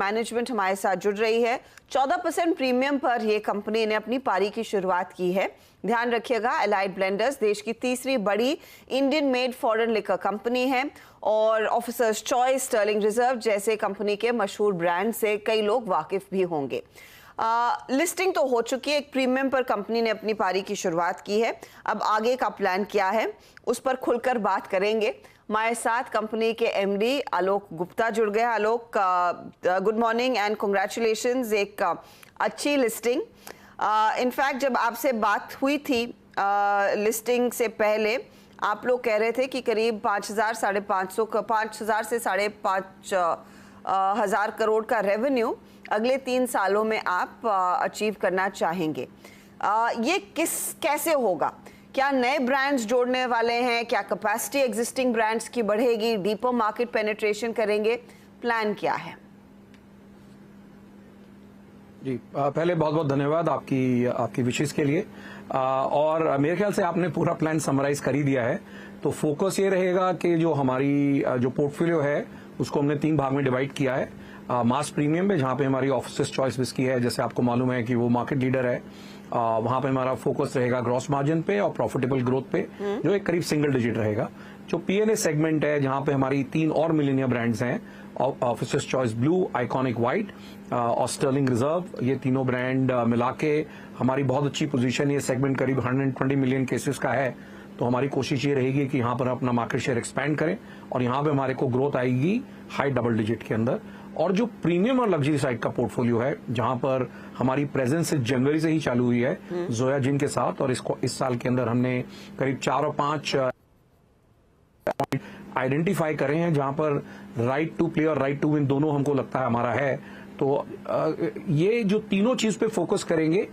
Management हमारे साथ जुड़ रही है। 14% प्रीमियम पर यह कंपनी ने अपनी पारी की शुरुआत की है। ध्यान रखिएगा, एलाइड ब्लेंडर्स देश की तीसरी बड़ी Indian made foreign liquor company है और ऑफिसर्स चॉइस, स्टर्लिंग रिजर्व जैसे कंपनी के मशहूर ब्रांड से कई लोग वाकिफ भी होंगे। लिस्टिंग तो हो चुकी है, एक प्रीमियम पर कंपनी ने अपनी पारी की शुरुआत की है। अब आगे का प्लान क्या है उस पर खुलकर बात करेंगे। हमारे साथ कंपनी के एमडी आलोक गुप्ता जुड़ गए। आलोक, गुड मॉर्निंग एंड कांग्रेचुलेशंस, एक अच्छी लिस्टिंग। इनफैक्ट जब आपसे बात हुई थी लिस्टिंग से पहले, आप लोग कह रहे थे कि करीब 5,000 से 5,500 करोड़ का रेवेन्यू अगले 3 सालों में आप अचीव करना चाहेंगे। ये कैसे होगा? क्या नए ब्रांड्स जोड़ने वाले हैं? क्या कैपेसिटी एग्जिस्टिंग ब्रांड्स की बढ़ेगी? डीपर मार्केट पेनिट्रेशन करेंगे? प्लान क्या है? जी, पहले बहुत बहुत धन्यवाद आपकी विशेष के लिए। और मेरे ख्याल से आपने पूरा प्लान समराइज कर ही दिया है। तो फोकस ये रहेगा कि जो हमारी जो पोर्टफोलियो है उसको हमने 3 भाग में डिवाइड किया है। मास प्रीमियम में, जहां पे हमारी ऑफिसर्स चॉइस विस्की है, जैसे आपको मालूम है कि वो मार्केट लीडर है, वहां पे हमारा फोकस रहेगा ग्रॉस मार्जिन पे और प्रॉफिटेबल ग्रोथ पे, जो एक करीब सिंगल डिजिट रहेगा। जो पीएनए सेगमेंट है, जहां पे हमारी 3 और मिलेनिया ब्रांड्स हैं, officers choice blue, iconic white और स्टर्लिंग रिजर्व, ये तीनों ब्रांड मिला के हमारी बहुत अच्छी पोजीशन, ये सेगमेंट करीब 120 मिलियन केसेस का है। तो हमारी कोशिश ये रहेगी कि यहाँ पर अपना मार्केट शेयर एक्सपैंड करें और यहाँ पे हमारे को ग्रोथ आएगी हाई डबल डिजिट के अंदर। और जो प्रीमियम और लग्जरी साइड का पोर्टफोलियो है, जहां पर हमारी प्रेजेंस जनवरी से ही चालू हुई है जोया जिन के साथ, और इसको इस साल के अंदर हमने करीब 4 और 5 आइडेंटिफाई करे हैं, जहां पर राइट टू प्ले और राइट टू विन दोनों हमको लगता है हमारा है। तो ये जो तीनों चीज पे फोकस करेंगे,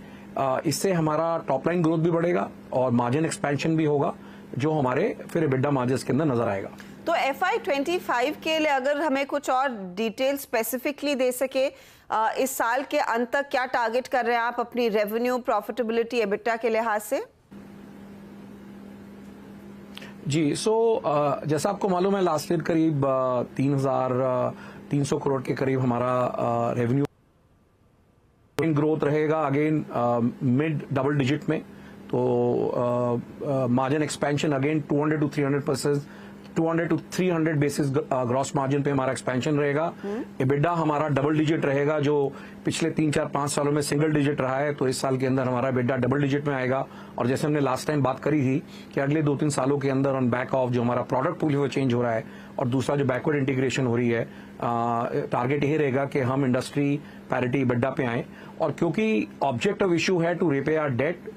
इससे हमारा टॉप लाइन ग्रोथ भी बढ़ेगा और मार्जिन एक्सपेंशन भी होगा, जो हमारे फिर एबिडा मार्जिन्स के अंदर नजर आएगा। तो FY25 के लिए अगर हमें कुछ और डिटेल स्पेसिफिकली दे सके, इस साल के अंत तक क्या टारगेट कर रहे हैं आप अपनी रेवेन्यू, प्रॉफिटेबिलिटी, एबिटा के लिहाज से? जी, जैसा आपको मालूम है, लास्ट ईयर करीब 3,300 करोड़ के करीब हमारा रेवेन्यू ग्रोथ रहेगा, अगेन मिड डबल डिजिट में। तो margin expansion again 200 to 300 basis gross margin पे हमारा एक्सपेंशन रहेगा। एबिडा हमारा डबल डिजिट रहेगा, जो पिछले 3, 4, 5 सालों में सिंगल डिजिट रहा है। तो इस साल के अंदर हमारा एबिडा डबल डिजिट में आएगा। और जैसे हमने लास्ट टाइम बात करी थी कि अगले 2-3 सालों के अंदर ऑन बैक ऑफ जो हमारा प्रोडक्ट पोर्टफोलियो चेंज हो रहा है और दूसरा जो बैकवर्ड इंटीग्रेशन हो रही है, टारगेट यही रहेगा कि हम इंडस्ट्री पैरिटी एबिडा पे आए। और क्योंकि ऑब्जेक्ट ऑफ इशू है टू रिपे आवर डेट,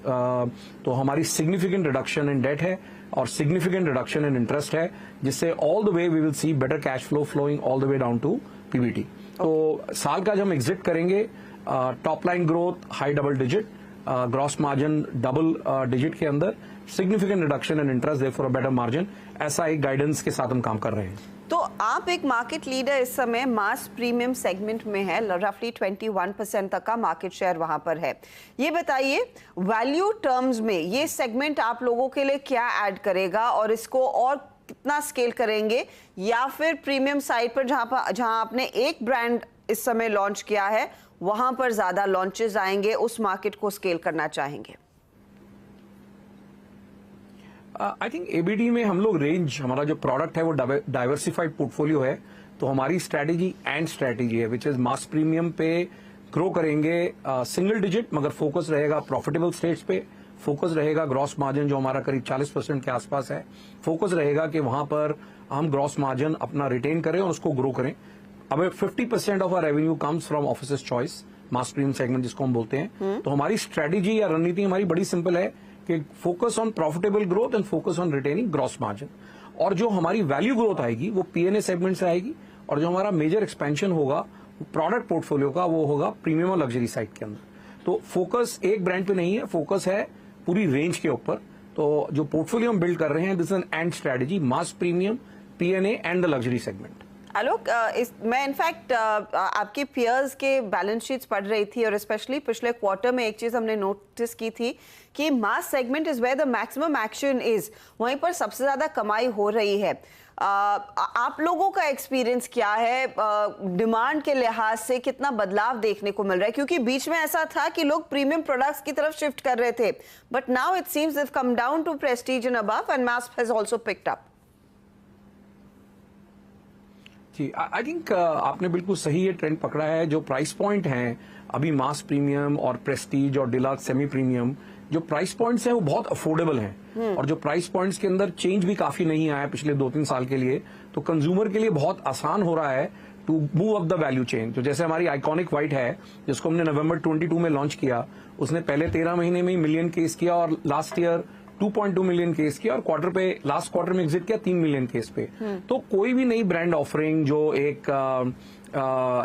तो हमारी सिग्निफिकेंट रिडक्शन इन डेट है और सिग्निफिकेंट रिडक्शन इन इंटरेस्ट है, जिससे all the way we will see better cash flow flowing all the way down to PBT. तो साल का जब हम एग्जिट करेंगे, top line growth high double digit, gross margin double digit के अंदर, significant reduction in interest, therefore a better margin, ऐसा एक गाइडेंस के साथ हम काम कर रहे हैं। तो आप एक मार्केट लीडर इस समय मास प्रीमियम सेगमेंट में है, रफली 21% तक का मार्केट शेयर वहां पर है। ये बताइए, वैल्यू टर्म्स में ये सेगमेंट आप लोगों के लिए क्या ऐड करेगा और इसको और कितना स्केल करेंगे, या फिर प्रीमियम साइड पर जहां आपने एक ब्रांड इस समय लॉन्च किया है वहां पर ज्यादा लॉन्चेस आएंगे, उस मार्केट को स्केल करना चाहेंगे? आई थिंक एबीडी में हम लोग रेंज, हमारा जो प्रोडक्ट है वो डाइवर्सिफाइड पोर्टफोलियो है। तो हमारी स्ट्रैटेजी है विच इज मास प्रीमियम पे ग्रो करेंगे सिंगल डिजिट, मगर फोकस रहेगा प्रॉफिटेबल स्टेट्स पे, फोकस रहेगा ग्रॉस मार्जिन जो हमारा करीब 40% के आसपास है, फोकस रहेगा कि वहां पर हम ग्रॉस मार्जिन अपना रिटेन करें और उसको ग्रो करें। अब 50% of our revenue comes from Officer's Choice, mass premium segment जिसको हम बोलते हैं। तो हमारी स्ट्रैटेजी या रणनीति हमारी बड़ी सिंपल है कि focus on profitable growth and focus on retaining gross margin. और जो हमारी वैल्यू ग्रोथ आएगी वो पीएनए सेगमेंट से आएगी, और जो हमारा मेजर एक्सपेंशन होगा प्रोडक्ट पोर्टफोलियो का, वो होगा प्रीमियम और लग्जरी साइड के अंदर। तो फोकस एक ब्रांड पे नहीं है, फोकस है पूरी रेंज के ऊपर। तो जो पोर्टफोलियो हम बिल्ड कर रहे हैं, this is an end strategy, mass premium, PNA and the luxury segment. Alok, मैं इनफैक्ट आपके पियर्स के बैलेंस शीट्स पढ़ रही थी और स्पेशली पिछले क्वार्टर में एक चीज हमने नोटिस की थी कि mass segment is where the maximum action is, वहीं पर सबसे ज्यादा कमाई हो रही है। आप लोगों का एक्सपीरियंस क्या है, डिमांड के लिहाज से कितना बदलाव देखने को मिल रहा है? क्योंकि बीच में ऐसा था कि लोग प्रीमियम प्रोडक्ट्स की तरफ शिफ्ट कर रहे थे, but now it seems they have come down to prestige and above and mass has also picked up. जी, आई थिंक आपने बिल्कुल सही ये ट्रेंड पकड़ा है। जो प्राइस पॉइंट हैं अभी मास प्रीमियम और प्रेस्टीज और डिलक्स सेमी प्रीमियम, जो प्राइस पॉइंट्स हैं वो बहुत अफोर्डेबल हैं और जो प्राइस पॉइंट्स के अंदर चेंज भी काफी नहीं आया पिछले 2-3 साल के लिए, तो कंज्यूमर के लिए बहुत आसान हो रहा है to move up the value chain. तो जैसे हमारी आइकॉनिक व्हाइट है जिसको हमने नवंबर 22 में लॉन्च किया, उसने पहले 13 महीने में ही मिलियन केस किया और लास्ट ईयर 2.2 मिलियन केस किया और लास्ट क्वार्टर में एग्जिट किया 3 मिलियन केस पे। तो कोई भी नई ब्रांड ऑफरिंग जो एक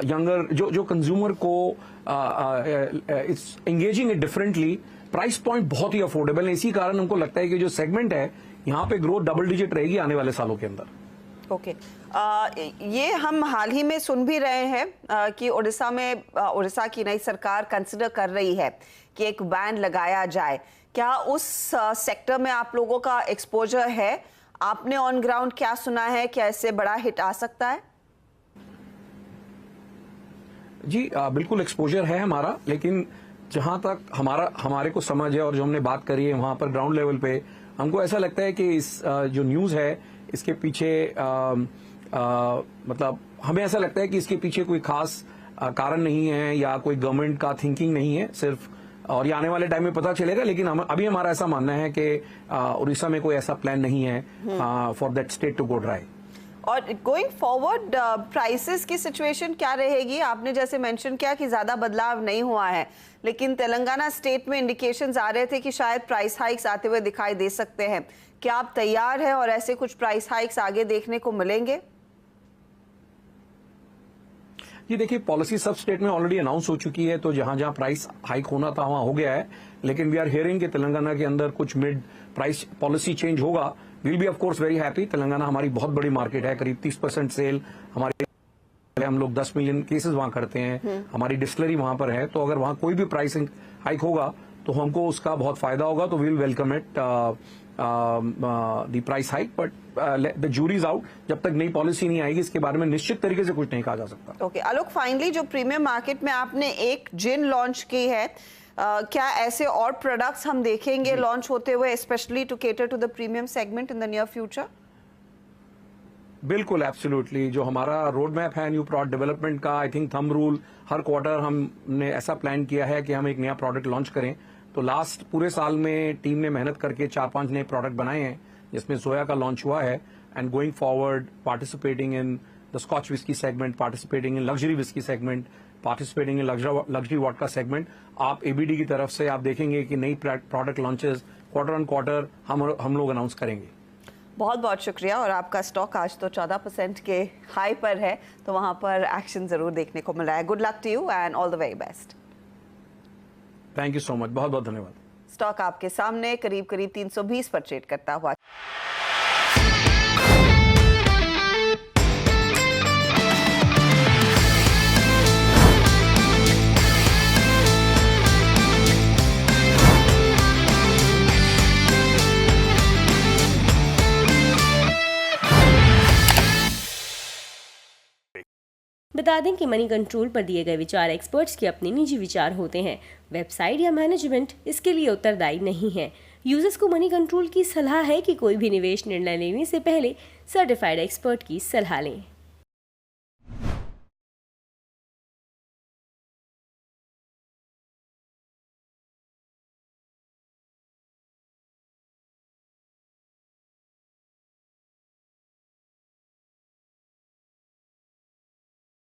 यंगर जो कंज्यूमर को it's engaging it differently, price point बहुत ही अफोर्डेबल है। इसी कारण हमको लगता है कि जो सेगमेंट है यहाँ पे ग्रोथ डबल डिजिट रहेगी आने वाले सालों के अंदर। ओके, ये हम हाल ही में सुन भी रहे हैं कि उड़ीसा की नई सरकार कंसिडर कर रही है कि एक बैन लगाया जाए। क्या उस सेक्टर में आप लोगों का एक्सपोजर है? आपने ऑन ग्राउंड क्या सुना है? क्या इससे बड़ा हिट आ सकता है? जी, बिल्कुल एक्सपोजर है हमारा, लेकिन जहां तक हमारे को समझ है और जो हमने बात करी है वहां पर ग्राउंड लेवल पे, हमको ऐसा लगता है कि इस जो न्यूज है इसके पीछे मतलब हमें ऐसा लगता है कि इसके पीछे कोई खास कारण नहीं है या कोई गवर्नमेंट का थिंकिंग नहीं है सिर्फ, और ये आने वाले टाइम में पता चलेगा। लेकिन अभी हमारा ऐसा मानना है कि उड़ीसा में कोई ऐसा प्लान नहीं है for that state to go dry. और गोइंग फॉरवर्ड प्राइसेस की सिचुएशन क्या रहेगी? आपने जैसे मेंशन किया कि ज्यादा बदलाव नहीं हुआ है, लेकिन तेलंगाना स्टेट में इंडिकेशंस आ रहे थे कि शायद प्राइस हाइक्स आते हुए दिखाई दे सकते हैं। क्या आप तैयार हैं और ऐसे कुछ प्राइस हाइक्स आगे देखने को मिलेंगे? ये देखिए, पॉलिसी सब स्टेट में ऑलरेडी अनाउंस हो चुकी है, तो जहां जहां प्राइस हाइक होना था वहां हो गया है। लेकिन वी आर हियरिंग कि तेलंगाना के अंदर कुछ मिड प्राइस पॉलिसी चेंज होगा। Will be of course very happy. Telangana हमारी बहुत बड़ी मार्केट है, करीब 30% सेल हमारे, हम लोग 10 मिलियन केसेस वहां करते हैं, हमारी डिस्टिलरी वहां पर है। तो अगर वहां कोई भी प्राइसिंग हाइक होगा तो हमको उसका बहुत फायदा होगा। तो we'll welcome it the price hike, but the jury's out. जब तक नई पॉलिसी नहीं आएगी इसके बारे में निश्चित तरीके से कुछ नहीं कहा जा सकता। ओके, आलोक, फाइनली जो प्रीमियम मार्केट में आपने एक जिन लॉन्च की है, क्या ऐसे और प्रोडक्ट्स हम देखेंगे लॉन्च होते हुए, specially to cater to the premium segment in the near future? बिल्कुल, एब्सोल्युटली। जो हमारा रोड मैप है न्यू प्रोडक्ट डेवलपमेंट का, आई थिंक थंब रूल, हर क्वार्टर हमने ऐसा प्लान किया है कि हम एक नया प्रोडक्ट लॉन्च करें। तो लास्ट पूरे साल में टीम ने मेहनत करके 4-5 नए प्रोडक्ट बनाए हैं, जिसमें जोया का लॉन्च हुआ है। And going forward, participating in the Scotch whisky segment, participating in luxury whisky segment, participating in luxury vodka segment. आप एबीडी की तरफ से आप देखेंगे कि नई product launches quarter on quarter हम लोग अनाउंस करेंगे। बहुत बहुत शुक्रिया। और आपका स्टॉक आज तो 14% के हाई पर है, तो वहां पर एक्शन जरूर देखने को मिल रहा है। Good luck to you and all the very best. Thank you so much, बहुत बहुत धन्यवाद। स्टॉक आपके सामने करीब 320 पर ट्रेड करता हुआ। बता दें कि मनी कंट्रोल पर दिए गए विचार एक्सपर्ट्स के अपने निजी विचार होते हैं। वेबसाइट या मैनेजमेंट इसके लिए उत्तरदायी नहीं है। यूजर्स को मनी कंट्रोल की सलाह है कि कोई भी निवेश निर्णय लेने से पहले सर्टिफाइड एक्सपर्ट की सलाह लें।